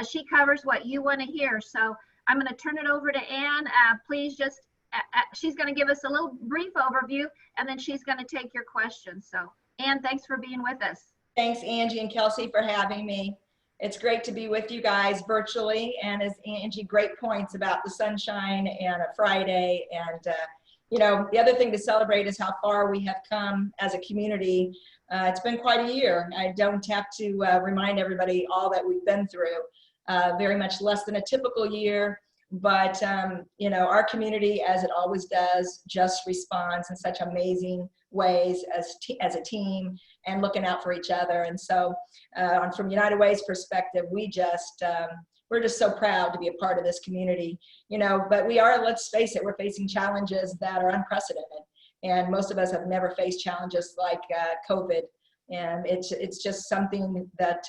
she covers what you want to hear. So I'm going to turn it over to Ann. Please just, she's going to give us a little brief overview, and then she's going to take your questions. So Ann, thanks for being with us. Thanks, Angie and Kelsey, for having me. It's great to be with you guys virtually. And as Angie, great points about the sunshine and a Friday. And, you know, the other thing to celebrate is how far we have come as a community. It's been quite a year. I don't have to remind everybody all that we've been through. Very much less than a typical year, but you know, our community, as it always does, just responds in such amazing ways as a team and looking out for each other. And so from United Way's perspective, we're just so proud to be a part of this community, you know. But we are, let's face it, we're facing challenges that are unprecedented, and most of us have never faced challenges like COVID. And it's just something that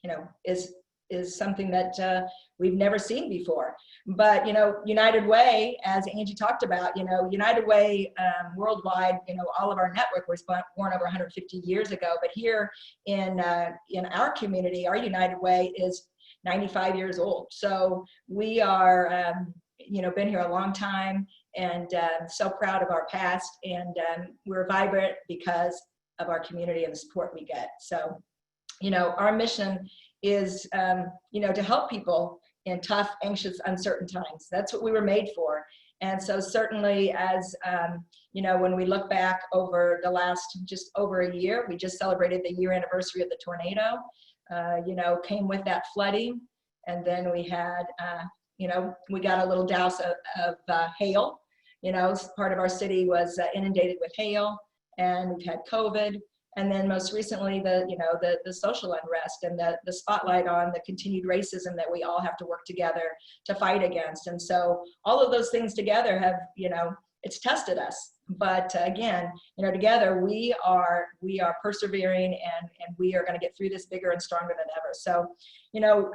you know, is something that we've never seen before. But, you know, United Way, as Angie talked about, you know, United Way worldwide, you know, all of our network was born over 150 years ago. But here in our community, our United Way is 95 years old. So we are, you know, been here a long time, and so proud of our past. And we're vibrant because of our community and the support we get. So, you know, our mission is, you know, to help people in tough, anxious, uncertain times. That's what we were made for. And so certainly, as, you know, when we look back over the last just over a year, we just celebrated the year anniversary of the tornado, you know, came with that flooding. And then we had, you know, we got a little douse of hail. You know, part of our city was inundated with hail, and we've had COVID. And then most recently, the social unrest and the spotlight on the continued racism that we all have to work together to fight against. And so all of those things together have, you know, it's tested us. But again, you know, together we are persevering, and we are going to get through this bigger and stronger than ever. So, you know,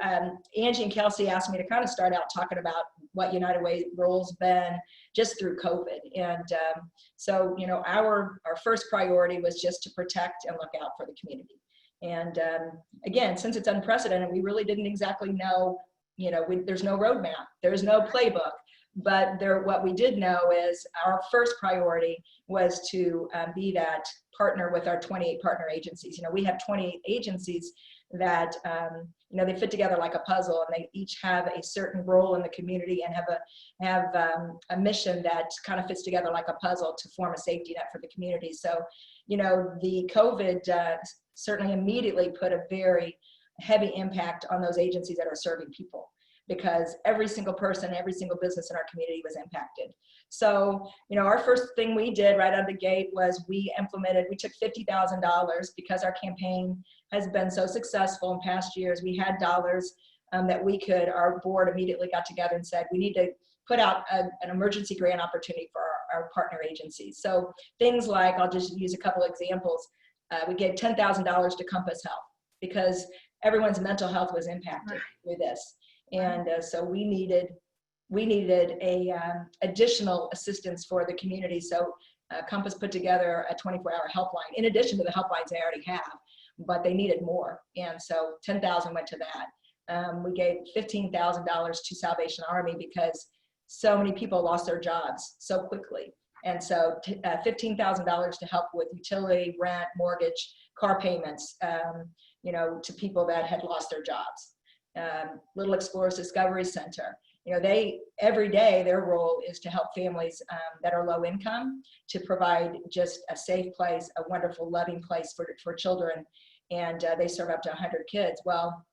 Angie and Kelsey asked me to kind of start out talking about what United Way role's been just through COVID. And so, you know, our first priority was just to protect and look out for the community. And again, since it's unprecedented, we really didn't exactly know, you know, there's no roadmap, there's no playbook. But what we did know is our first priority was to be that partner with our 28 partner agencies. You know, we have 28 agencies that, you know, they fit together like a puzzle, and they each have a certain role in the community and have a mission that kind of fits together like a puzzle to form a safety net for the community. So, you know, the COVID certainly immediately put a very heavy impact on those agencies that are serving people, because every single person, every single business in our community was impacted. So, you know, our first thing we did right out of the gate was we took $50,000 because our campaign has been so successful in past years. We had dollars that our board immediately got together and said, we need to put out an emergency grant opportunity for our partner agencies. So things like, I'll just use a couple examples. We gave $10,000 to Compass Health because everyone's mental health was impacted through this. And so we needed a additional assistance for the community. So Compass put together a 24-hour helpline in addition to the helplines they already have, but they needed more. And so $10,000 went to that. We gave $15,000 to Salvation Army because so many people lost their jobs so quickly. And so $15,000 to help with utility, rent, mortgage, car payments, you know, to people that had lost their jobs. Little Explorers Discovery Center, you know, every day their role is to help families that are low income, to provide just a safe place, a wonderful, loving place for children. And they serve up to 100 kids. Well,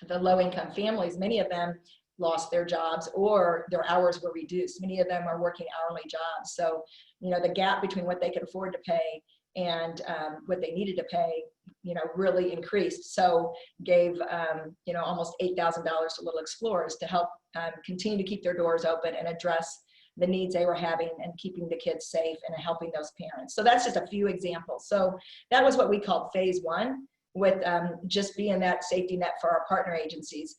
the low income families, many of them lost their jobs or their hours were reduced. Many of them are working hourly jobs. So, you know, the gap between what they could afford to pay and what they needed to pay, you know, really increased. So gave, you know, almost $8,000 to Little Explorers to help continue to keep their doors open and address the needs they were having and keeping the kids safe and helping those parents. So that's just a few examples. So that was what we called phase one, with just being that safety net for our partner agencies.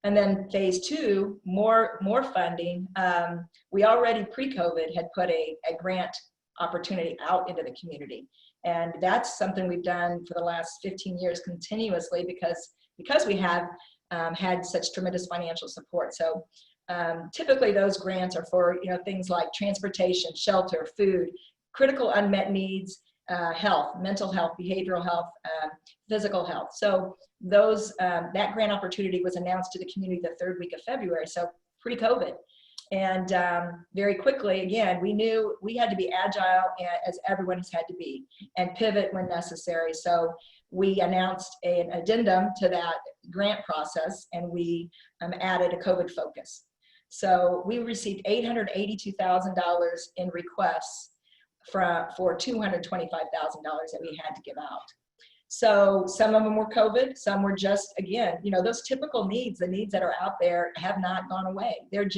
And then phase two, more funding. We already pre-COVID had put a grant opportunity out into the community. And that's something we've done for the last 15 years continuously because we have had such tremendous financial support. So typically those grants are for, things like transportation, shelter, food, critical unmet needs, health, mental health, behavioral health, physical health. So those that grant opportunity was announced to the community the third week of February, so pre-COVID. And very quickly, again, we knew we had to be agile, as everyone has had to be, and pivot when necessary. So we announced an addendum to that grant process, and we added a COVID focus. So we received $882,000 in requests for $225,000 that we had to give out. So some of them were COVID, some were just, again, those typical needs, the needs that are out there have not gone away. They're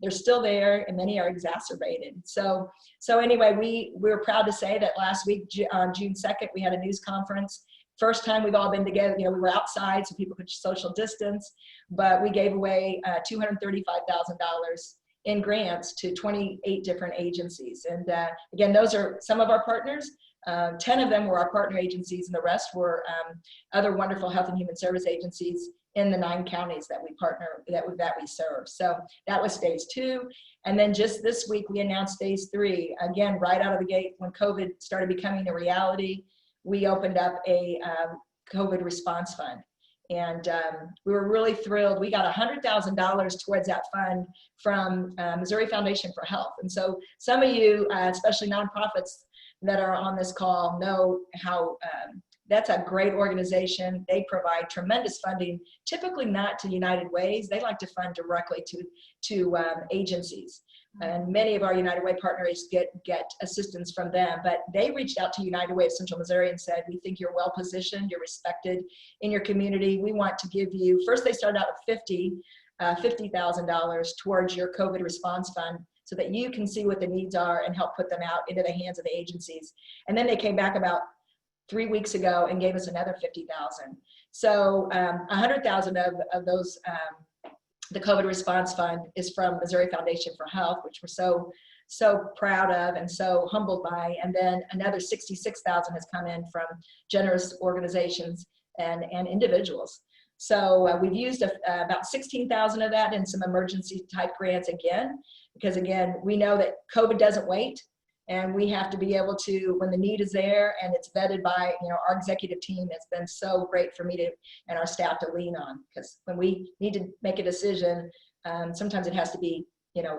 still there, and many are exacerbated. So anyway, we were proud to say that last week, on June 2nd, we had a news conference. First time we've all been together. We were outside so people could social distance, but we gave away $235,000 in grants to 28 different agencies. And again, those are some of our partners. 10 of them were our partner agencies, and the rest were other wonderful health and human service agencies in the 9 counties that we partner, that we serve. So that was phase 2. And then just this week, we announced phase 3. Again, right out of the gate, when COVID started becoming a reality, we opened up a COVID response fund. And we were really thrilled. We got $100,000 towards that fund from Missouri Foundation for Health. And so some of you, especially nonprofits that are on this call, know how that's a great organization. They provide tremendous funding, typically not to United Ways. They like to fund directly to agencies. And many of our United Way partners get assistance from them, but they reached out to United Way of Central Missouri and said, we think you're well positioned, you're respected in your community. We want to give you, first they started out with $50,000 towards your COVID response fund, so that you can see what the needs are and help put them out into the hands of the agencies. And then they came back about 3 weeks ago and gave us another $50,000. So 100,000 of those, the COVID response fund is from Missouri Foundation for Health, which we're so proud of and so humbled by. And then another 66,000 has come in from generous organizations and individuals. So we've used about 16,000 of that in some emergency type grants again, because again, we know that COVID doesn't wait, and we have to be able to, when the need is there and it's vetted by, our executive team, it's been so great for me and our staff to lean on, because when we need to make a decision, sometimes it has to be,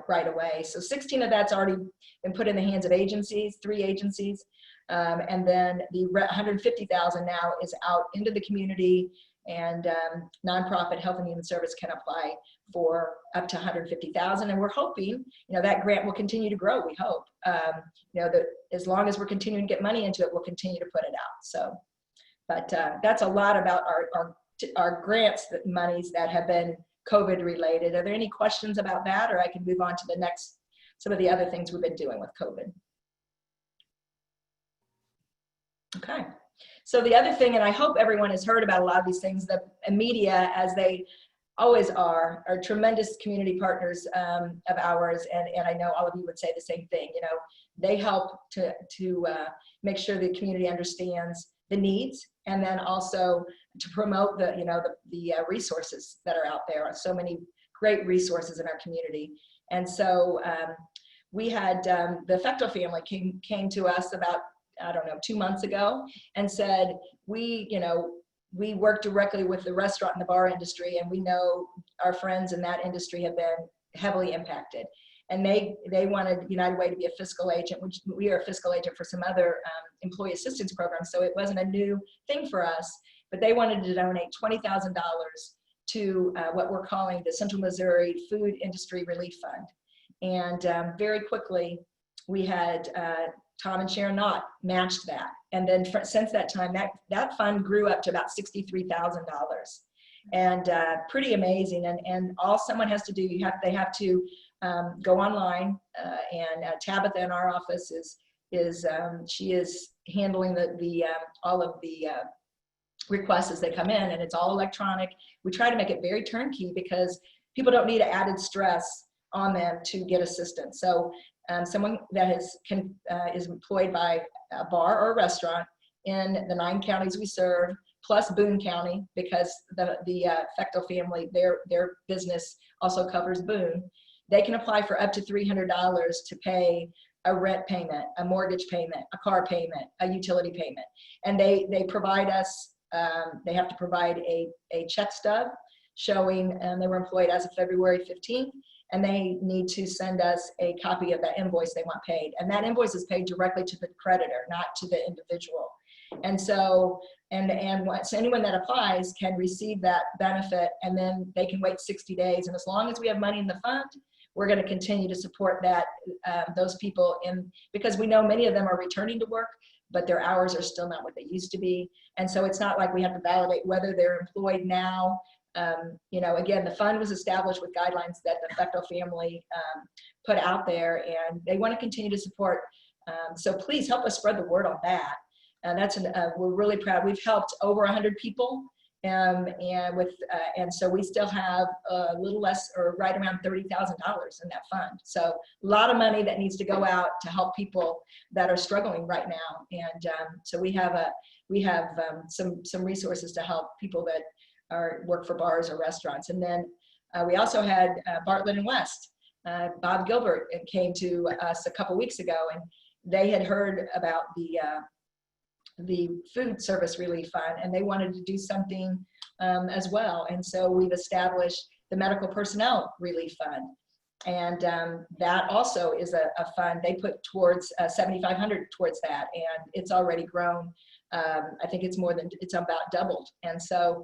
right away. So 16 of that's already been put in the hands of agencies, 3 agencies. And then the 150,000 now is out into the community, and nonprofit health and human service can apply for up to 150,000. And we're hoping, that grant will continue to grow. We hope, that as long as we're continuing to get money into it, we'll continue to put it out. So, but that's a lot about our grants, monies that have been COVID related. Are there any questions about that, or I can move on to the next, some of the other things we've been doing with COVID? Okay. So the other thing, and I hope everyone has heard about a lot of these things, the media, as they always are tremendous community partners of ours, and I know all of you would say the same thing. They help to make sure the community understands the needs, and then also to promote the resources that are out there. So many great resources in our community. And so we had the Fecto family came to us about, I don't know, 2 months ago, and said, we work directly with the restaurant and the bar industry, and we know our friends in that industry have been heavily impacted. And they wanted United Way to be a fiscal agent, which we are a fiscal agent for some other employee assistance programs, so it wasn't a new thing for us, but they wanted to donate $20,000 to what we're calling the Central Missouri Food Industry Relief Fund. And very quickly, we had Tom and Sharon Knott matched that. And then since that time, that fund grew up to about $63,000. And pretty amazing. And all someone has to do, they have to go online, and Tabitha in our office she is handling all of the requests as they come in, and it's all electronic. We try to make it very turnkey because people don't need added stress on them to get assistance. So someone that is employed by a bar or a restaurant in the 9 counties we serve, plus Boone County, because the Fechtel family, their business also covers Boone. They can apply for up to $300 to pay a rent payment, a mortgage payment, a car payment, a utility payment. And they provide us, they have to provide a check stub showing they were employed as of February 15th, and they need to send us a copy of that invoice they want paid. And that invoice is paid directly to the creditor, not to the individual. And so, so anyone that applies can receive that benefit, and then they can wait 60 days. And as long as we have money in the fund, we're going to continue to support that, those people because we know many of them are returning to work, but their hours are still not what they used to be. And so it's not like we have to validate whether they're employed now. You know, again, the fund was established with guidelines that the Fechtel family put out there, and they want to continue to support. So please help us spread the word on that. And we're really proud. We've helped over 100 people, and so we still have a little less, or right around $30,000 in that fund. So a lot of money that needs to go out to help people that are struggling right now. And so we have some resources to help people that work for bars or restaurants. And then we also had Bartlett and West. Bob Gilbert came to us a couple weeks ago, and they had heard about the food service relief fund, and they wanted to do something as well. And so we've established the medical personnel relief fund, and that also is a fund they put towards $7,500 towards that, and it's already grown. I think it's about doubled. And so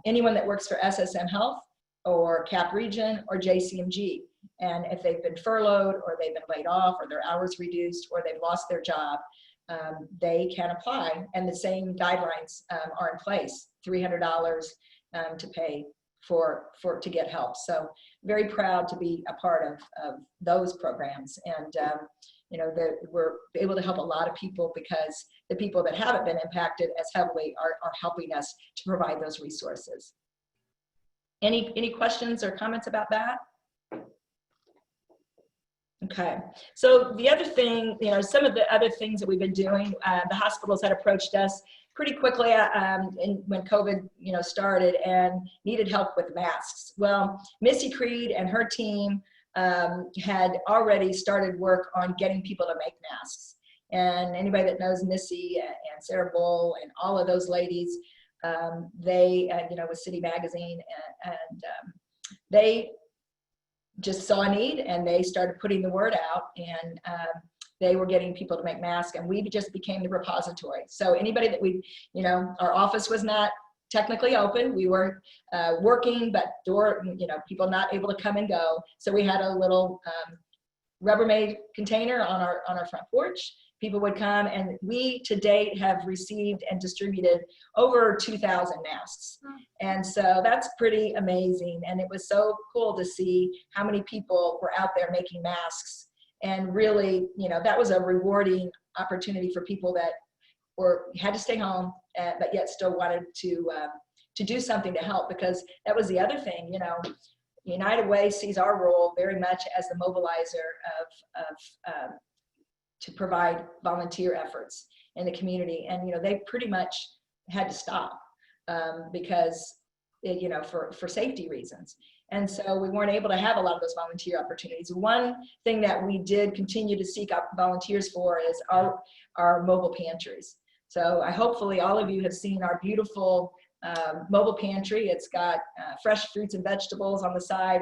anyone that works for SSM Health or CAP Region or JCMG, and if they've been furloughed or they've been laid off or their hours reduced or they've lost their job, they can apply, and the same guidelines are in place. $300 to pay to get help. So very proud to be a part of those programs, and you know, that we're able to help a lot of people, because the people that haven't been impacted as heavily are helping us to provide those resources. Any questions or comments about that? Okay, so the other thing, you know, some of the other things that we've been doing, the hospitals had approached us pretty quickly when COVID, you know, started, and needed help with masks. Well, Missy Creed and her team had already started work on getting people to make masks. And anybody that knows Missy and Sarah Bull and all of those ladies, they, you know, with City Magazine, and they just saw a need, and they started putting the word out, and they were getting people to make masks, and we just became the repository. So anybody that you know, our office was not technically open. We were working, but you know, people not able to come and go. So we had a little Rubbermaid container on our front porch. People would come, and we to date have received and distributed over 2,000 masks. And so that's pretty amazing. And it was so cool to see how many people were out there making masks. And really, you know, that was a rewarding opportunity for people that had to stay home, but yet still wanted to do something to help, because that was the other thing, you know. United Way sees our role very much as the mobilizer to provide volunteer efforts in the community. And, you know, they pretty much had to stop because, you know, for safety reasons. And so we weren't able to have a lot of those volunteer opportunities. One thing that we did continue to seek out volunteers for is our mobile pantries. So hopefully all of you have seen our beautiful mobile pantry. It's got fresh fruits and vegetables on the side.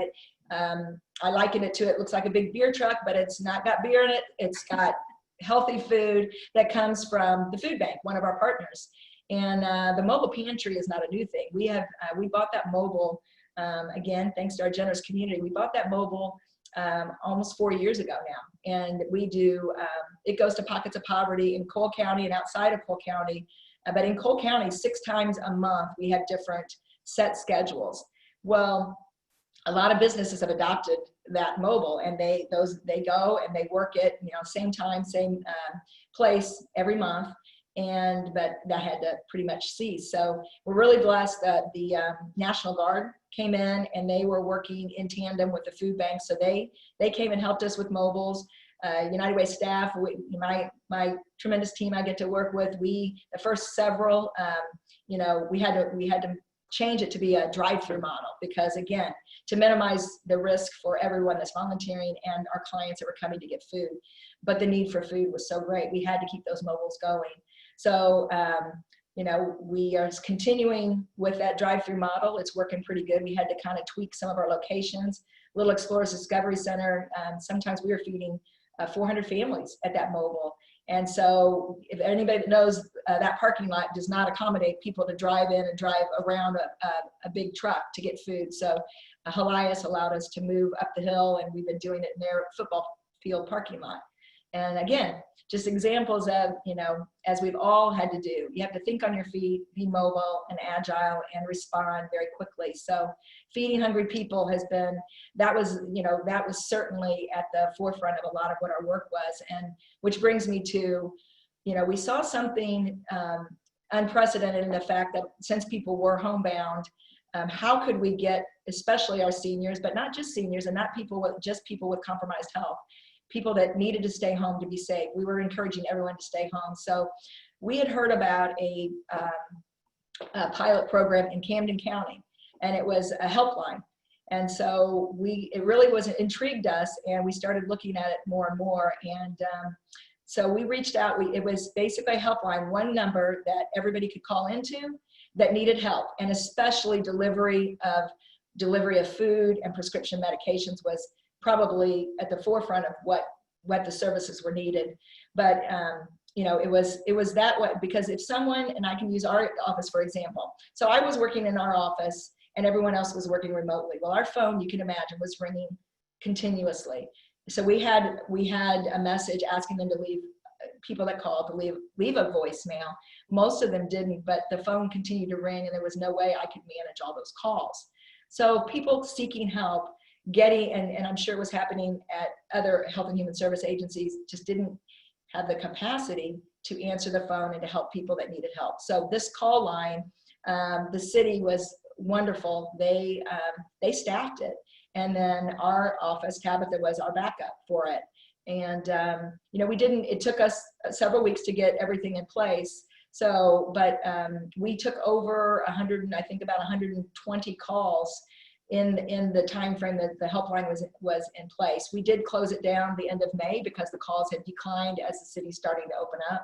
I liken it to, it looks like a big beer truck, but it's not got beer in it. It's got healthy food that comes from the food bank, one of our partners. And the mobile pantry is not a new thing. We bought that mobile, again, thanks to our generous community. We bought that mobile almost 4 years ago now. And we do, it goes to pockets of poverty in Cole County and outside of Cole County. But in Cole County, 6 times a month, we have different set schedules. Well, a lot of businesses have adopted that mobile, and they go and they work it, you know, same time, same place every month. But that had to pretty much cease. So we're really blessed that the National Guard came in, and they were working in tandem with the food bank. So they came and helped us with mobiles. United Way staff, my tremendous team I get to work with, the first several you know, we had to change it to be a drive-through model, because again, to minimize the risk for everyone that's volunteering and our clients that were coming to get food. But the need for food was so great, we had to keep those mobiles going. So, you know, we are continuing with that drive-through model. It's working pretty good. We had to kind of tweak some of our locations. Little Explorers Discovery Center, sometimes we were feeding 400 families at that mobile. And so if anybody that knows, that parking lot does not accommodate people to drive in and drive around a big truck to get food. So Helias allowed us to move up the hill, and we've been doing it in their football field parking lot. And again, just examples of, you know, as we've all had to do, you have to think on your feet, be mobile and agile, and respond very quickly. So feeding hungry people has been, that was, you know, that was certainly at the forefront of a lot of what our work was. And which brings me to, you know, we saw something unprecedented in the fact that since people were homebound, how could we get, especially our seniors, but not just seniors, and not people with, just people with compromised health, people that needed to stay home to be safe. We were encouraging everyone to stay home. So we had heard about a pilot program in Camden County, and it was a helpline. And so it really was intrigued us, and we started looking at it more and more. And so we reached out. It was basically a helpline, one number that everybody could call into that needed help, and especially delivery of food and prescription medications was probably at the forefront of what the services were needed. But you know, it was that way, because if someone, and I can use our office for example, so I was working in our office and everyone else was working remotely. Well, our phone, you can imagine, was ringing continuously. So we had a message asking them to leave, people that called to leave a voicemail. Most of them didn't, but the phone continued to ring, and there was no way I could manage all those calls. So people seeking help, getting, and I'm sure it was happening at other health and human service agencies, just didn't have the capacity to answer the phone and to help people that needed help. So this call line, the city was wonderful. They staffed it. And then our office, Tabitha, was our backup for it. And, you know, it took us several weeks to get everything in place. So, but we took over 100, I think about 120 calls in the time frame that the helpline was in place. We did close it down the end of May because the calls had declined as the city's starting to open up.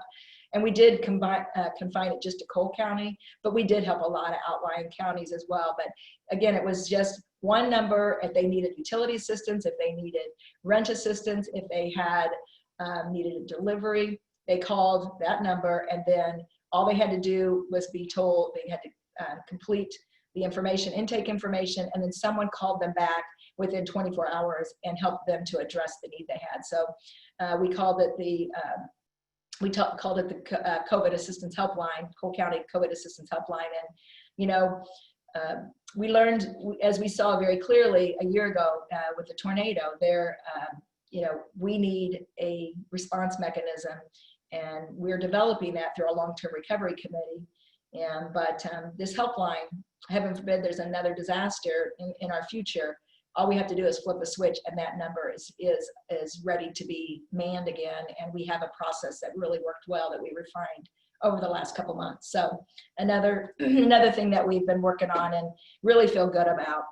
And we did confine it just to Cole County, but we did help a lot of outlying counties as well. But again, it was just one number if they needed utility assistance, if they needed rent assistance, if they had needed a delivery, they called that number, and then all they had to do was be told they had to complete the information, intake information, and then someone called them back within 24 hours and helped them to address the need they had. So we called it the COVID Assistance Helpline, Cole County COVID Assistance Helpline. And, you know, we learned, as we saw very clearly a year ago with the tornado, you know, we need a response mechanism, and we're developing that through our long-term recovery committee. But this helpline, heaven forbid there's another disaster in our future, all we have to do is flip a switch and that number is ready to be manned again. And we have a process that really worked well that we refined over the last couple months. So another thing that we've been working on and really feel good about.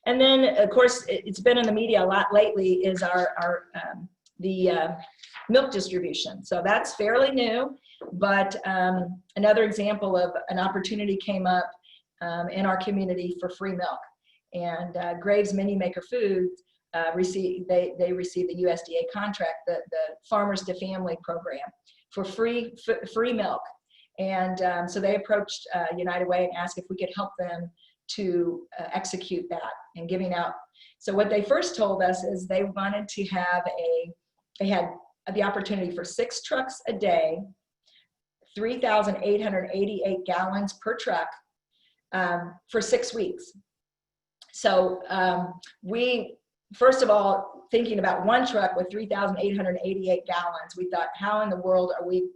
And then of course it's been in the media a lot lately is the milk distribution. So that's fairly new, but another example of an opportunity came up in our community for free milk. And Graves Mini Maker Foods received the USDA contract, the Farmers to Family program, for free milk. And so they approached United Way and asked if we could help them to execute that and giving out. So what they first told us is they wanted to have they had the opportunity for 6 trucks a day, 3,888 gallons per truck for 6 weeks. So we, first of all, thinking about one truck with 3,888 gallons, we thought, how in the world are we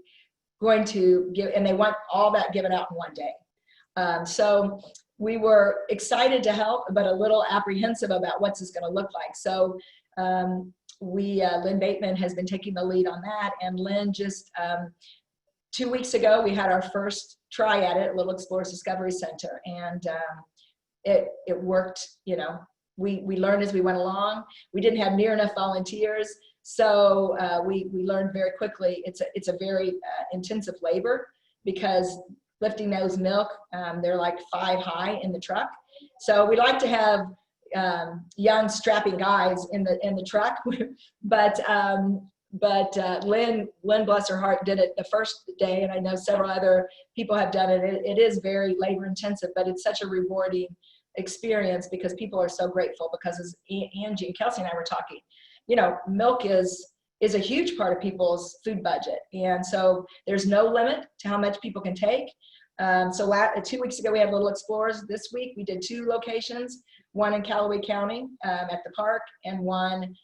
going to give, and they want all that given out in one day. So we were excited to help, but a little apprehensive about what's this going to look like. So Lynn Bateman has been taking the lead on that, and Lynn just 2 weeks ago, we had our first try at it, Little Explorers Discovery Center, and it worked. You know, we learned as we went along. We didn't have near enough volunteers, so we learned very quickly. It's a very intensive labor, because lifting those milk, they're like 5 high in the truck. So we like to have young strapping guys in the truck, but Lynn, bless her heart, did it the first day, and I know several other people have done it. It is very labor intensive, but it's such a rewarding experience, because people are so grateful. Because as Angie and Kelsey and I were talking, you know, milk is a huge part of people's food budget, and so there's no limit to how much people can take. So 2 weeks ago we had Little Explorers. This week we did 2 locations, one in Callaway County at the park, and one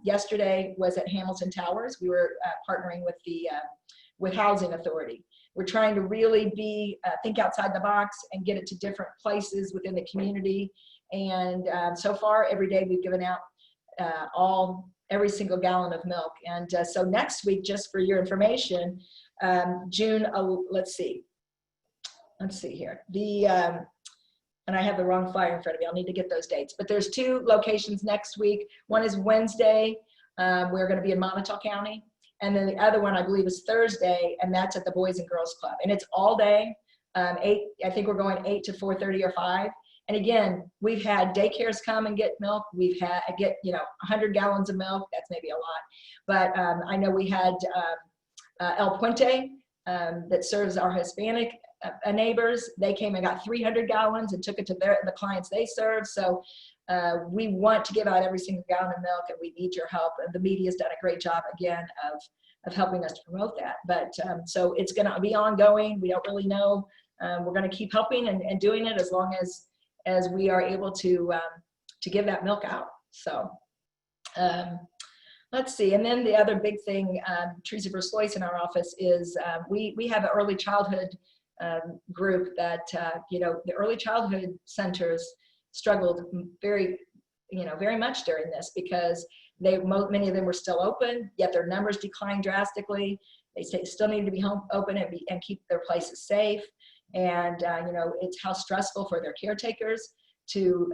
yesterday was at Hamilton Towers. We were partnering with with Housing Authority. We're trying to really think outside the box and get it to different places within the community. And so far, every day we've given out every single gallon of milk. And so next week, just for your information, June, let's see here. And I have the wrong flyer in front of me. I'll need to get those dates. But there's 2 locations next week. One is Wednesday. We're going to be in Montauk County. And then the other one, I believe, is Thursday, and that's at the Boys and Girls Club. And it's all day. I think we're going 8 to 4:30 or 5. And again, we've had daycares come and get milk. We've had 100 gallons of milk. That's maybe a lot. But I know we had El Puente that serves our Hispanic neighbors. They came and got 300 gallons and took it to the clients they serve. So we want to give out every single gallon of milk, and we need your help. And the media's done a great job again of helping us to promote that. But so it's going to be ongoing. We don't really know. We're going to keep helping and doing it as long as we are able to give that milk out. So let's see. And then the other big thing, Theresa Leroy in our office, is we have an early childhood group that the early childhood centers struggled very much during this, because many of them were still open, yet their numbers declined drastically. They still need to be open and keep their places safe. And it's how stressful for their caretakers to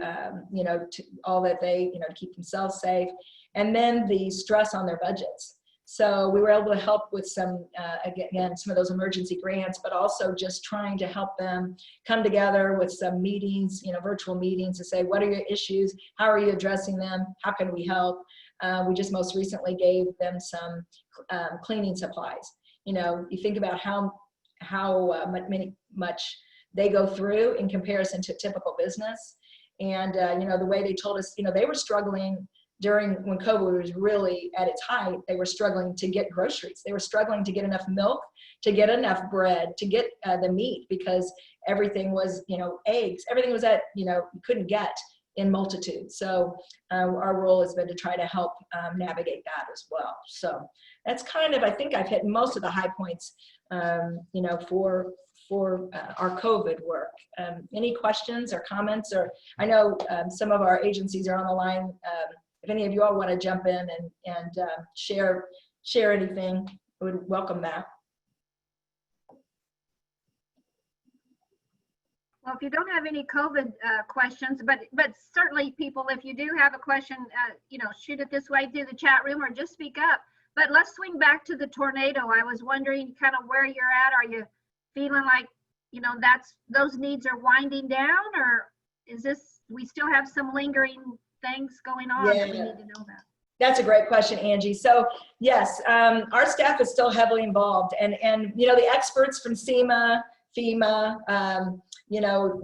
all that they to keep themselves safe, and then the stress on their budgets. So we were able to help with some of those emergency grants, but also just trying to help them come together with some meetings, virtual meetings, to say, what are your issues? How are you addressing them? How can we help? We just most recently gave them some cleaning supplies. You think about how much they go through in comparison to typical business. And, the way they told us, they were struggling when COVID was really at its height. They were struggling to get groceries. They were struggling to get enough milk, to get enough bread, to get the meat, because everything was, eggs, everything was you couldn't get in multitude. So our role has been to try to help navigate that as well. So that's I think I've hit most of the high points, for our COVID work. Any questions or comments? Or I know some of our agencies are on the line. If any of you all want to jump in and share anything, I would welcome that. Well, if you don't have any COVID questions, but certainly people, if you do have a question, shoot it this way through the chat room, or just speak up. But let's swing back to the tornado. I was wondering kind of where you're at. Are you feeling like, those needs are winding down, or we still have some lingering things going on that we need to know about? That's a great question, Angie. So yes, our staff is still heavily involved, and the experts from FEMA,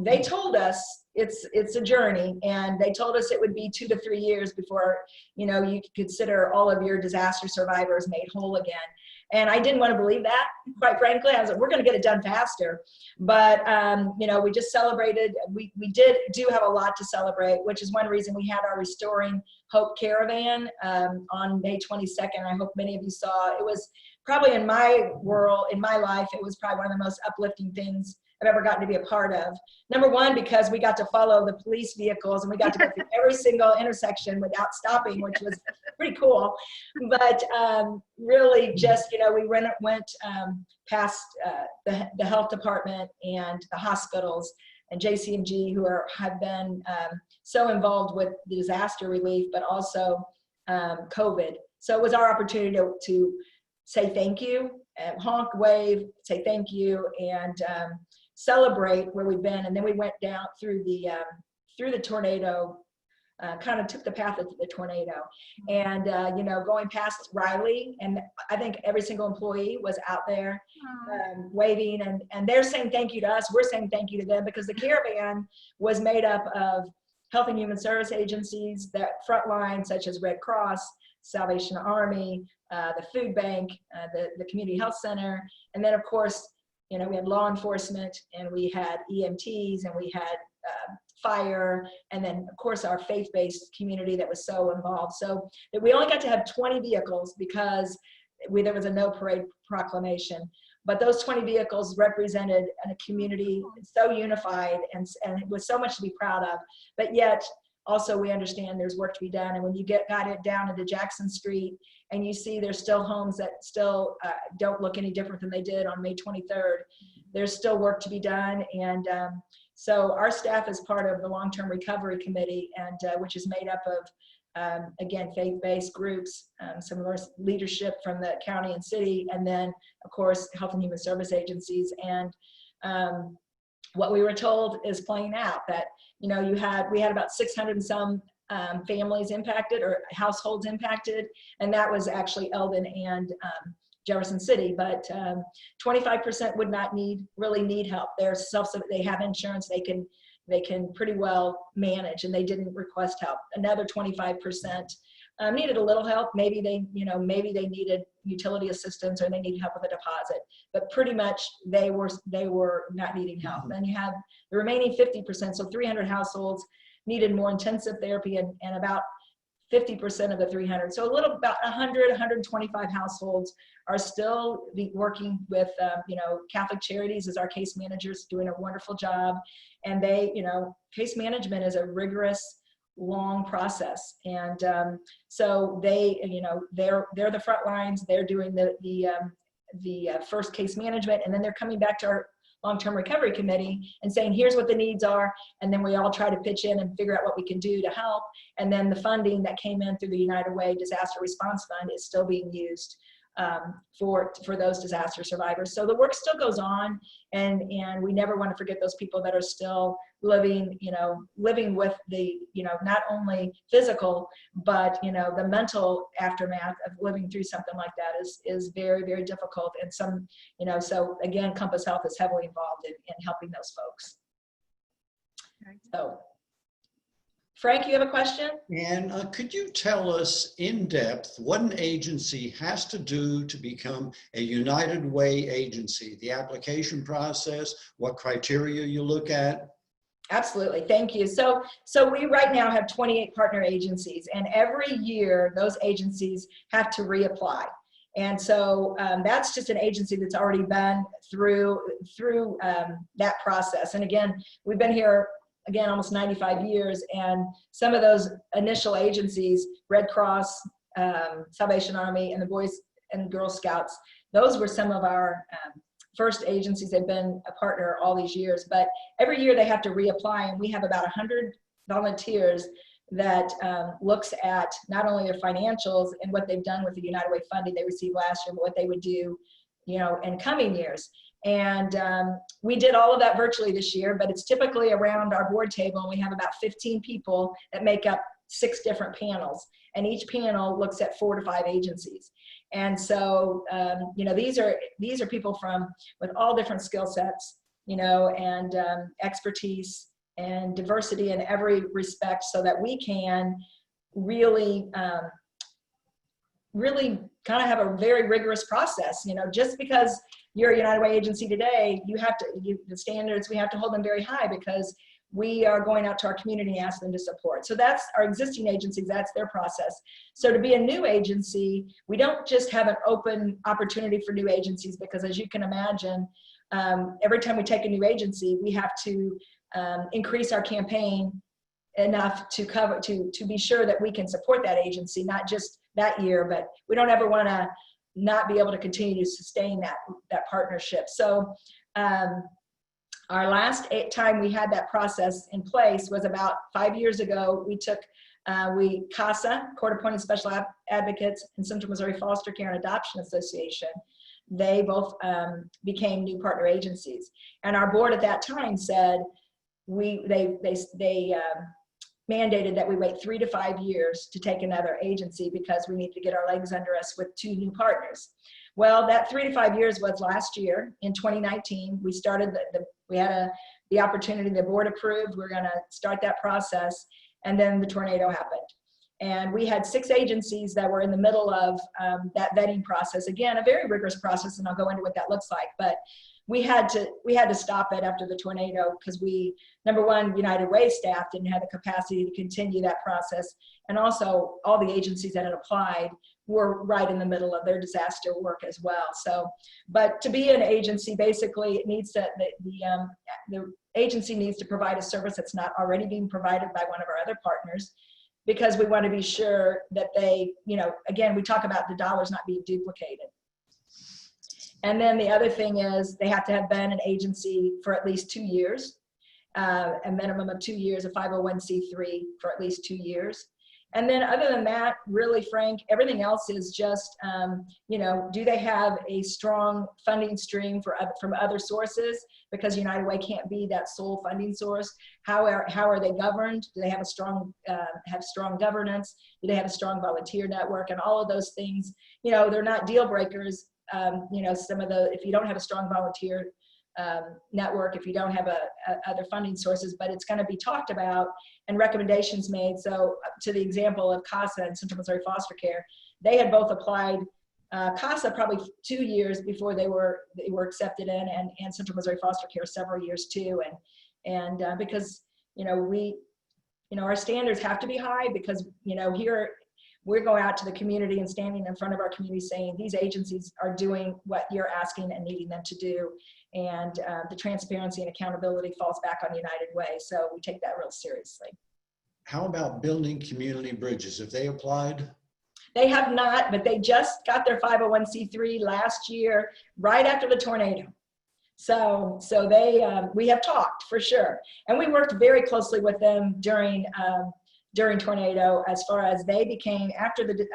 they told us it's a journey, and they told us it would be 2 to 3 years before you could consider all of your disaster survivors made whole again. And I didn't want to believe that, quite frankly. I was like, we're going to get it done faster. But, we just celebrated. We do have a lot to celebrate, which is one reason we had our Restoring Hope Caravan on May 22nd. I hope many of you saw. It was probably in my world, in my life, it was probably one of the most uplifting things I've ever gotten to be a part of. Number one, because we got to follow the police vehicles and we got to go through every single intersection without stopping, which was pretty cool. But really just, we went past the health department and the hospitals and JC&G, who have been so involved with the disaster relief, but also COVID. So it was our opportunity to say thank you, honk, wave, say thank you, and celebrate where we've been. And then we went down through the tornado, kind of took the path of the tornado, and going past Riley, and I think every single employee was out there waving, and they're saying thank you to us. We're saying thank you to them, because the caravan was made up of Health and Human Service agencies, that frontline, such as Red Cross, Salvation Army, the food bank, the community health center, and then of course, we had law enforcement, and we had EMTs, and we had fire, and then of course our faith-based community that was so involved. So we only got to have 20 vehicles because there was a no parade proclamation. But those 20 vehicles represented a community so unified, and it was so much to be proud of. But yet, also we understand there's work to be done. And when you got it down into Jackson Street, and you see there's still homes that still don't look any different than they did on May 23rd, there's still work to be done. And so our staff is part of the Long-Term Recovery Committee, and which is made up of again, faith-based groups, some of our leadership from the county and city, and then of course Health and Human Service agencies. And what we were told is playing out, that we had about 600 and some families impacted, or households impacted, and that was actually Eldon and Jefferson City. But 25% would not really need help. They're they have insurance, they can pretty well manage, and they didn't request help. Another 25% needed a little help. Maybe they needed utility assistance, or they needed help with a deposit. But pretty much they were not needing help. Then you have the remaining 50%, so 300 households needed more intensive therapy, and about 50% of the 300. So about 100, 125 households are still working with, Catholic Charities as our case managers, doing a wonderful job. And case management is a rigorous, long process. And so they're the front lines. They're doing the first case management, and then they're coming back to our Long-Term Recovery Committee and saying, here's what the needs are. And then we all try to pitch in and figure out what we can do to help. And then the funding that came in through the United Way Disaster Response Fund is still being used for those disaster survivors. So the work still goes on, and we never want to forget those people that are still living with the, not only physical, but, the mental aftermath of living through something like that is very, very difficult. And so again, Compass Health is heavily involved in helping those folks. So, Frank, you have a question? And could you tell us in depth what an agency has to do to become a United Way agency, the application process, what criteria you look at? Absolutely, thank you. So we right now have 28 partner agencies, and every year those agencies have to reapply. And so that's just an agency that's already been through that process. And again, we've been here almost 95 years, and some of those initial agencies, Red Cross, Salvation Army, and the Boys and Girl Scouts, those were some of our first agencies. They've been a partner all these years, but every year they have to reapply, and we have about 100 volunteers that looks at not only their financials and what they've done with the United Way funding they received last year, but what they would do, in coming years. And we did all of that virtually this year, but it's typically around our board table, and we have about 15 people that make up 6 different panels, and each panel looks at 4 to 5 agencies. And so, these are people with all different skill sets, and expertise and diversity in every respect, so that we can really kind of have a very rigorous process. Just because you're a United Way agency today, the standards, we have to hold them very high, because we are going out to our community and ask them to support. So that's our existing agencies, that's their process. So to be a new agency, we don't just have an open opportunity for new agencies, because as you can imagine, every time we take a new agency, we have to increase our campaign enough to cover, to be sure that we can support that agency, not just that year, but we don't ever want to not be able to continue to sustain that partnership. So our last time we had that process in place was about 5 years ago. We took CASA, Court Appointed Special Advocates, and Central Missouri Foster Care and Adoption Association. They both became new partner agencies, and our board at that time said they mandated that we wait 3 to 5 years to take another agency, because we need to get our legs under us with 2 new partners. Well, that 3 to 5 years was last year. In 2019, we started we had the opportunity, the board approved, we're going to start that process, and then the tornado happened. And we had 6 agencies that were in the middle of that vetting process. Again, a very rigorous process, and I'll go into what that looks like. But we had to stop it after the tornado, because number one, United Way staff didn't have the capacity to continue that process, and also all the agencies that had applied were right in the middle of their disaster work as well. So, but to be an agency, basically, it needs to the agency needs to provide a service that's not already being provided by one of our other partners, because we want to be sure that they, again, we talk about the dollars not being duplicated. And then the other thing is they have to have been an agency for at least 2 years, a minimum of 2 years, a 501c3 for at least 2 years. And then other than that, really, Frank, everything else is just, do they have a strong funding stream from other sources? Because United Way can't be that sole funding source. How are they governed? Do they have a strong governance? Do they have a strong volunteer network? And all of those things, they're not deal breakers. If you don't have a strong volunteer network, if you don't have other funding sources, but it's going to be talked about and recommendations made. So to the example of CASA and Central Missouri Foster Care, they had both applied CASA probably 2 years before they were accepted in, and Central Missouri Foster Care several years too. And because our standards have to be high, because here we're going out to the community and standing in front of our community saying these agencies are doing what you're asking and needing them to do. And the transparency and accountability falls back on United Way. So we take that real seriously. How about building community bridges? Have they applied? They have not, but they just got their 501c3 last year, right after the tornado. So we have talked for sure. And we worked very closely with them during tornado, as far as they became, after the,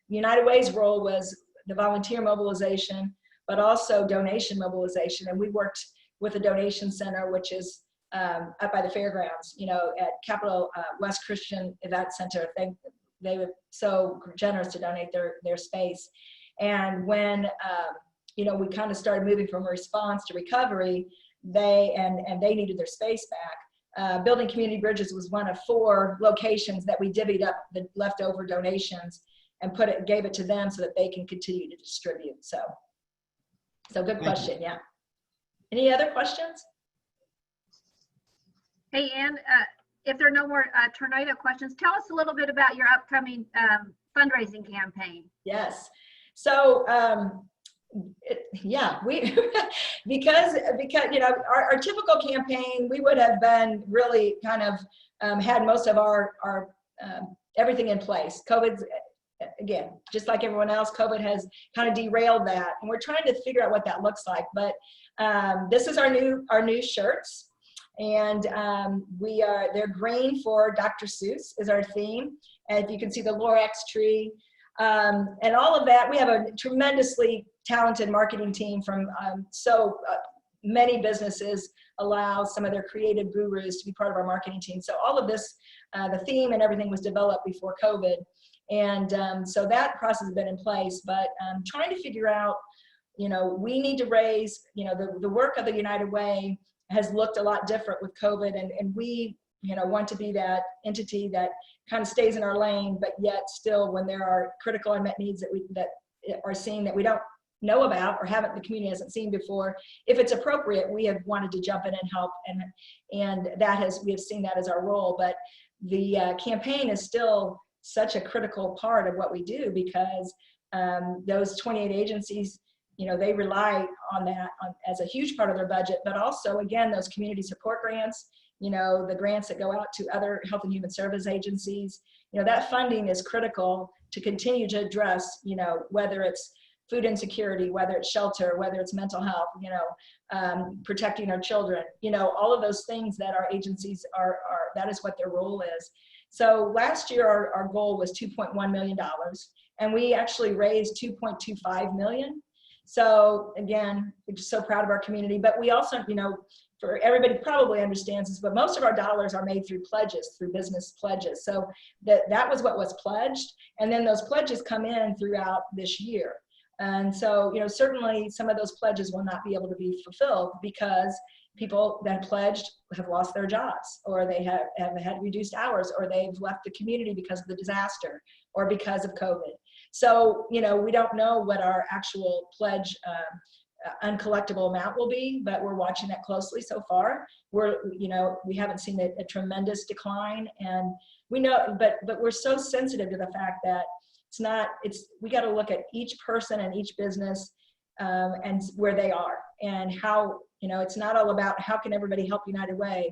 United Way's role was the volunteer mobilization, but also donation mobilization. And we worked with a donation center, which is up by the fairgrounds, at Capital West Christian Event Center. They were so generous to donate their space. And when, we kind of started moving from response to recovery, they needed their space back. Building community bridges was one of 4 locations that we divvied up the leftover donations and gave it to them so that they can continue to distribute. So good question, yeah. Any other questions? Hey, Ann, if there are no more tornado questions, tell us a little bit about your upcoming fundraising campaign. Yes. So, we because our typical campaign, we would have been really kind of had most of our everything in place. COVID, again, just like everyone else, COVID has kind of derailed that, and we're trying to figure out what that looks like. But this is our new shirts, and they're green for Dr. Seuss is our theme, and if you can see the Lorax tree. And all of that, we have a tremendously talented marketing team from many businesses allow some of their creative gurus to be part of our marketing team. So all of this, the theme and everything was developed before COVID. And so that process has been in place, but trying to figure out, we need to raise, the work of the United Way has looked a lot different with COVID, and we, want to be that entity that kind of stays in our lane, but yet still when there are critical unmet needs that are seeing, that we don't know about or the community hasn't seen before, if it's appropriate, we have wanted to jump in and help, and we have seen that as our role. But the campaign is still such a critical part of what we do, because those 28 agencies, they rely on that as a huge part of their budget, but also, again, those community support grants, the grants that go out to other health and human service agencies, that funding is critical to continue to address, whether it's food insecurity, whether it's shelter, whether it's mental health, protecting our children, all of those things that our agencies that is what their role is. So last year, our goal was $2.1 million, and we actually raised $2.25 million. So again, we're just so proud of our community, but we also, for everybody probably understands this, but most of our dollars are made through pledges, through business pledges. So that was what was pledged. And then those pledges come in throughout this year. And so, certainly some of those pledges will not be able to be fulfilled because people that pledged have lost their jobs, or they have had reduced hours, or they've left the community because of the disaster or because of COVID. So, we don't know what our actual pledge uncollectible amount will be, but we're watching that closely. So far, we haven't seen a tremendous decline, and we know, but we're so sensitive to the fact that we got to look at each person and each business and where they are, and how, it's not all about how can everybody help United Way.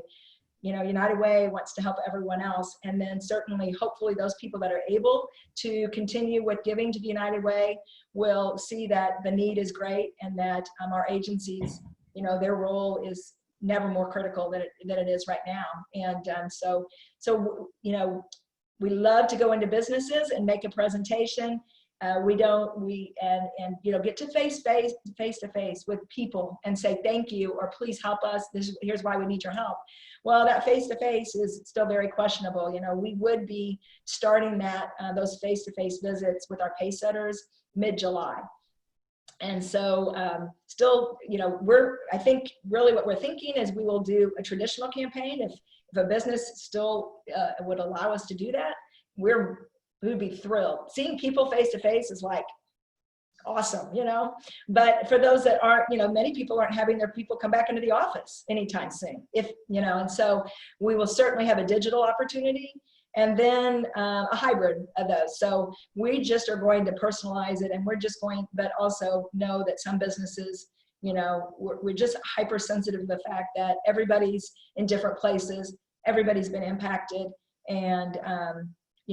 United Way wants to help everyone else. And then certainly, hopefully those people that are able to continue with giving to the United Way will see that the need is great, and that our agencies, their role is never more critical than it is right now. And so we love to go into businesses and make a presentation. Get to face to face with people and say thank you, or please help us. Here's why we need your help. Well, that face to face is still very questionable. We would be starting those face to face visits with our pace setters mid-July. And so still, I think really what we're thinking is we will do a traditional campaign. If a business still would allow us to do that, we would be thrilled. Seeing people face to face is like awesome, but for those that aren't, many people aren't having their people come back into the office anytime soon, and so we will certainly have a digital opportunity, and then a hybrid of those. So we just are going to personalize it, and but also know that some businesses, we're just hypersensitive to the fact that everybody's in different places, everybody's been impacted, and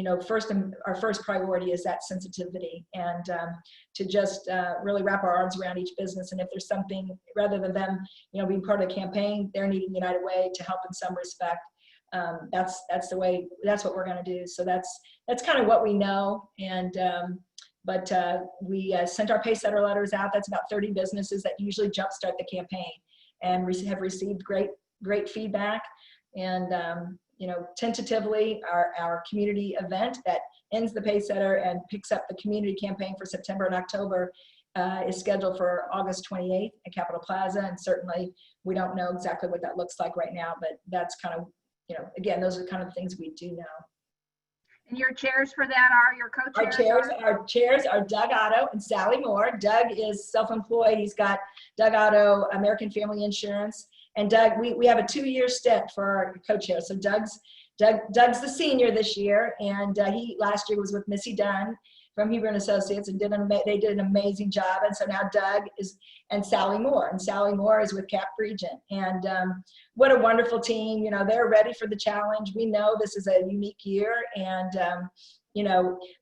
our first priority is that sensitivity, and to just really wrap our arms around each business. And if there's something, rather than them, being part of the campaign, they're needing United Way to help in some respect. That's what we're going to do. So that's kind of what we know. And but we sent our pace setter letters out. That's about 30 businesses that usually jumpstart the campaign, and have received great feedback. And tentatively, our community event that ends the pace setter and picks up the community campaign for September and October is scheduled for August 28th at Capitol Plaza. And certainly we don't know exactly what that looks like right now, but that's kind of, again, those are kind of things we do know. And your chairs for that are your co-chairs? Our chairs are Doug Otto and Sally Moore. Doug is self-employed. He's got Doug Otto American Family Insurance. And Doug, we have a 2-year stint for our co-chair. So Doug's the senior this year, and he last year was with Missy Dunn from Huber and Associates, and they did an amazing job. And so now Doug and Sally Moore, is with Cap Regent. And what a wonderful team! They're ready for the challenge. We know this is a unique year, and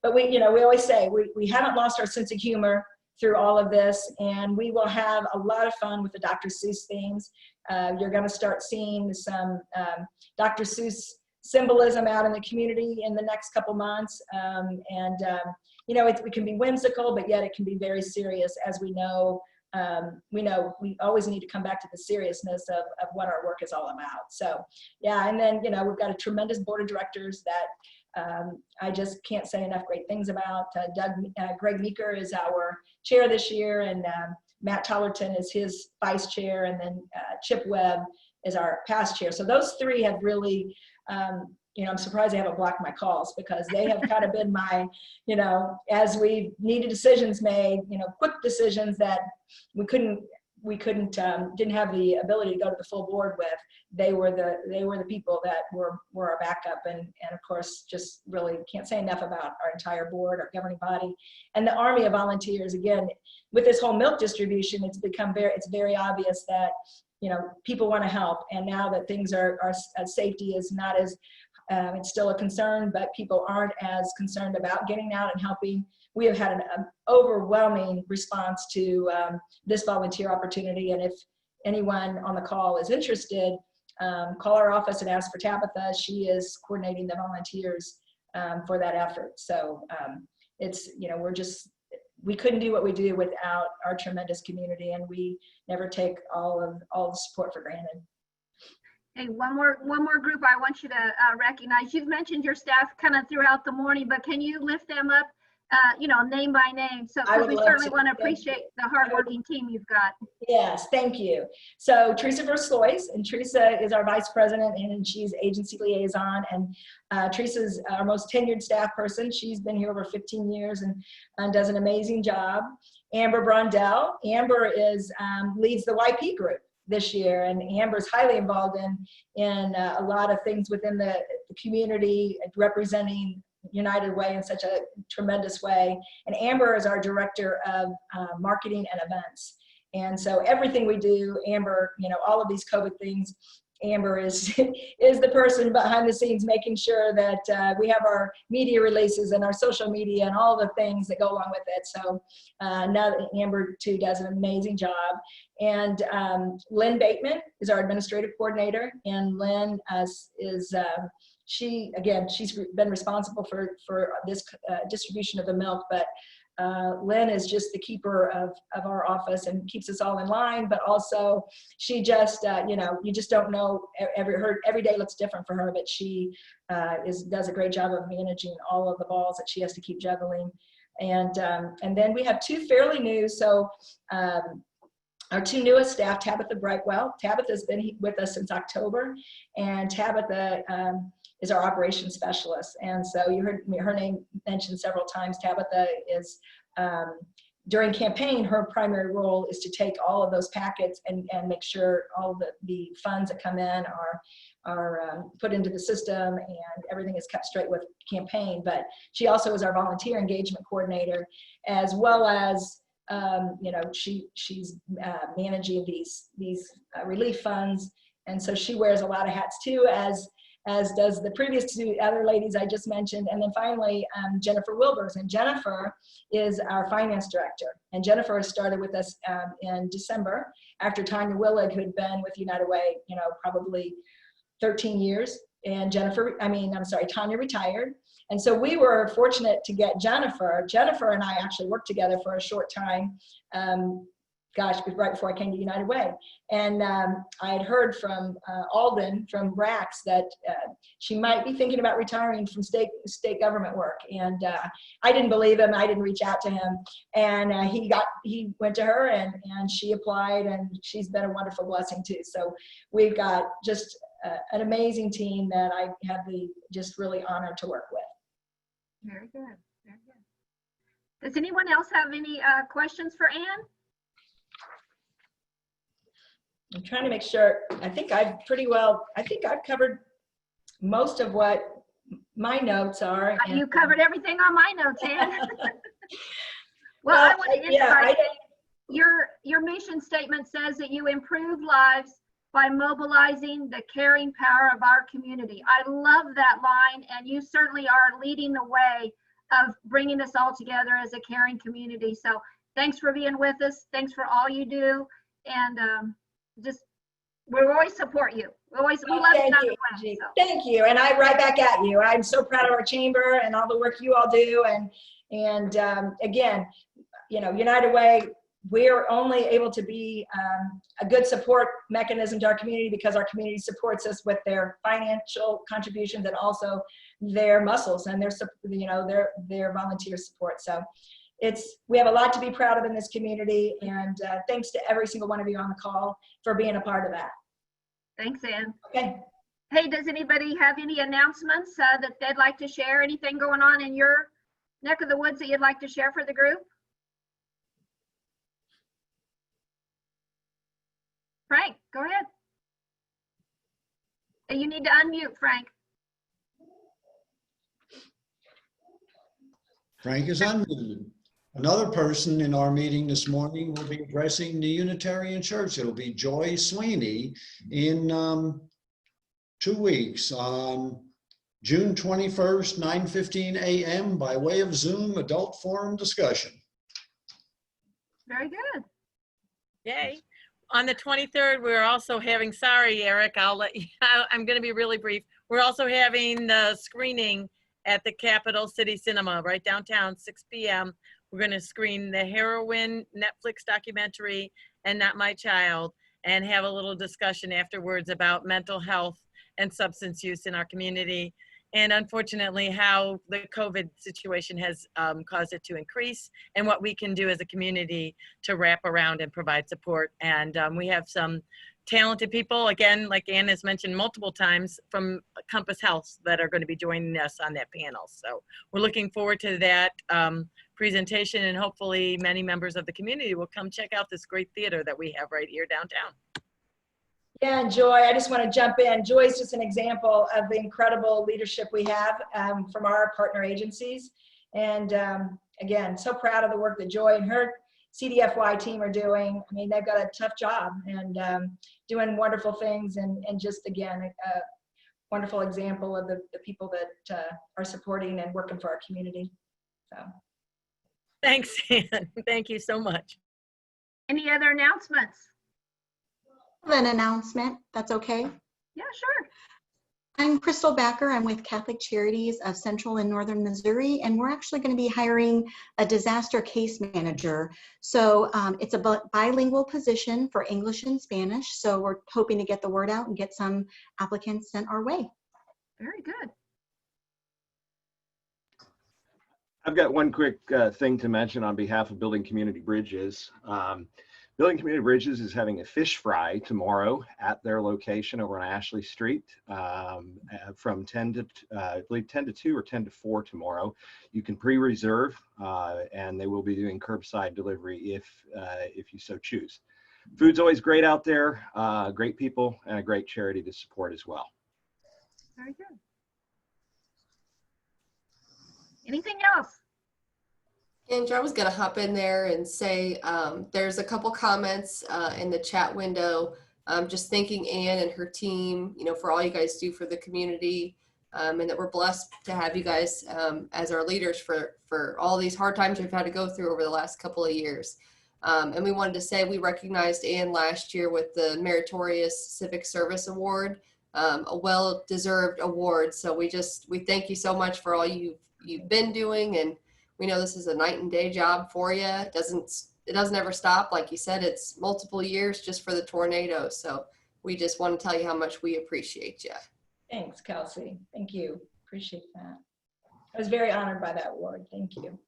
but we always say we haven't lost our sense of humor through all of this, and we will have a lot of fun with the Dr. Seuss themes. You're going to start seeing some Dr. Seuss symbolism out in the community in the next couple months. It can be whimsical, but yet it can be very serious, as we know. We always need to come back to the seriousness of what our work is all about. So, yeah, and then, we've got a tremendous board of directors that I just can't say enough great things about. Greg Meeker is our chair this year, and Matt Tollerton is his vice chair, and then Chip Webb is our past chair. So those three have really you know, I'm surprised they haven't blocked my calls, because they have kind of been my, you know, as we needed decisions made, you know, quick decisions that we didn't have the ability to go to the full board with. They were the people that were our backup, and of course, just really can't say enough about our entire board, our governing body, and the army of volunteers. Again, with this whole milk distribution, it's very obvious that, you know, people want to help, and now that things are safety is not as it's still a concern, but people aren't as concerned about getting out and helping. We have had an overwhelming response to this volunteer opportunity, and if anyone on the call is interested, call our office and ask for Tabitha. She is coordinating the volunteers for that effort. So it's, you know, we couldn't do what we do without our tremendous community, and we never take all the support for granted. Hey, one more group I want you to recognize. You've mentioned your staff kind of throughout the morning, but can you lift them up, you know, name by name? So we certainly want to appreciate the hardworking team you've got. Yes, thank you. So Theresa Leroy, and Theresa is our vice president, and she's agency liaison, and Theresa's our most tenured staff person. She's been here over 15 years and does an amazing job. Amber Brondell. Amber leads the YP group this year, and Amber's highly involved in a lot of things within the community, representing United Way in such a tremendous way. And Amber is our director of marketing and events. And so everything we do, Amber, you know, all of these COVID things, Amber is the person behind the scenes making sure that we have our media releases and our social media and all the things that go along with it. So now that Amber too does an amazing job. And Lynn Bateman is our administrative coordinator, and Lynn she's been responsible for this distribution of the milk, but Lynn is just the keeper of our office and keeps us all in line, but also she just, you know, you just don't know, every day looks different for her, but she does a great job of managing all of the balls that she has to keep juggling. And then we have two fairly new, so our two newest staff, Tabitha Brightwell. Tabitha's been with us since October, and Tabitha is our operations specialist. And so you heard her name mentioned several times. Tabitha is, during campaign, her primary role is to take all of those packets and make sure all the funds that come in are put into the system and everything is kept straight with campaign. But she also is our volunteer engagement coordinator, as well as you know, she's managing these relief funds, and so she wears a lot of hats too, as does the previous two other ladies I just mentioned. And then finally, Jennifer Wilbur, and Jennifer is our finance director. And Jennifer started with us in December after Tanya Willig, who had been with United Way, you know, probably 13 years. And Tanya retired. And so we were fortunate to get Jennifer. Jennifer and I actually worked together for a short time, right before I came to United Way. And I had heard from Alden from Brax that she might be thinking about retiring from state government work. And I didn't believe him. I didn't reach out to him. And he went to her, and she applied, and she's been a wonderful blessing too. So we've got just an amazing team that I have the just really honored to work with. Very good. Very good. Does anyone else have any questions for Ann? I'm trying to make sure. I think I've covered most of what my notes are. You covered everything on my notes, Ann. Well, I want to insight. Your mission statement says that you improve lives by mobilizing the caring power of our community. I love that line, and you certainly are leading the way of bringing us all together as a caring community. So thanks for being with us. Thanks for all you do. And we'll always support you. We love you. Thank you. And I right back at you. I'm so proud of our chamber and all the work you all do. And again, you know, United Way, we're only able to be a good support mechanism to our community because our community supports us with their financial contributions and also their muscles and their volunteer support. So we have a lot to be proud of in this community, and thanks to every single one of you on the call for being a part of that. Thanks, Ann. Okay. Hey, does anybody have any announcements that they'd like to share? Anything going on in your neck of the woods that you'd like to share for the group? Frank, go ahead. You need to unmute, Frank. Frank is unmuted. Another person in our meeting this morning will be addressing the Unitarian Church. It'll be Joy Sweeney in 2 weeks on June 21st, 9:15 a.m. by way of Zoom adult forum discussion. Very good. Yay. On the 23rd, we're also having, sorry, Eric, I'm going to be really brief. We're also having the screening at the Capital City Cinema right downtown, 6 p.m. We're going to screen the Heroine Netflix documentary and Not My Child, and have a little discussion afterwards about mental health and substance use in our community. And unfortunately, how the COVID situation has caused it to increase, and what we can do as a community to wrap around and provide support. And we have some talented people, again, like Ann has mentioned multiple times, from Compass Health that are going to be joining us on that panel. So we're looking forward to that presentation, and hopefully many members of the community will come check out this great theater that we have right here downtown. Yeah, and Joy, I just want to jump in. Joy is just an example of the incredible leadership we have from our partner agencies. And again, so proud of the work that Joy and her CDFY team are doing. I mean, they've got a tough job and doing wonderful things, and just, again, a wonderful example of the people that are supporting and working for our community. So. Thanks, Ann. Thank you so much. Any other announcements? An announcement, that's okay. Yeah, sure. I'm Crystal Backer. I'm with Catholic Charities of Central and Northern Missouri, and we're actually going to be hiring a disaster case manager. So it's a bilingual position for English and Spanish. So we're hoping to get the word out and get some applicants sent our way. Very good. I've got one quick thing to mention on behalf of Building Community Bridges. Building Community Bridges is having a fish fry tomorrow at their location over on Ashley Street from 10 to, I believe 10 to 2 or 10 to 4 tomorrow. You can pre-reserve and they will be doing curbside delivery if you so choose. Food's always great out there, great people, and a great charity to support as well. Very good. Anything else? Andrew, I was going to hop in there and say there's a couple comments in the chat window. Just thanking Ann and her team, for all you guys do for the community, and that we're blessed to have you guys as our leaders for all these hard times we've had to go through over the last couple of years. And we wanted to say we recognized Ann last year with the Meritorious Civic Service Award, a well-deserved award. So we thank you so much for all you've been doing, and we know this is a night and day job for you. It doesn't ever stop. Like you said, it's multiple years just for the tornado. So we just want to tell you how much we appreciate you. Thanks, Kelsey. Thank you. Appreciate that. I was very honored by that award. Thank you.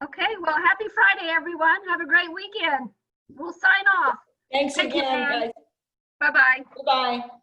Okay, well, happy Friday, everyone. Have a great weekend. We'll sign off. Thanks Thank you, again, Ann. guys. Bye-bye. Bye-bye.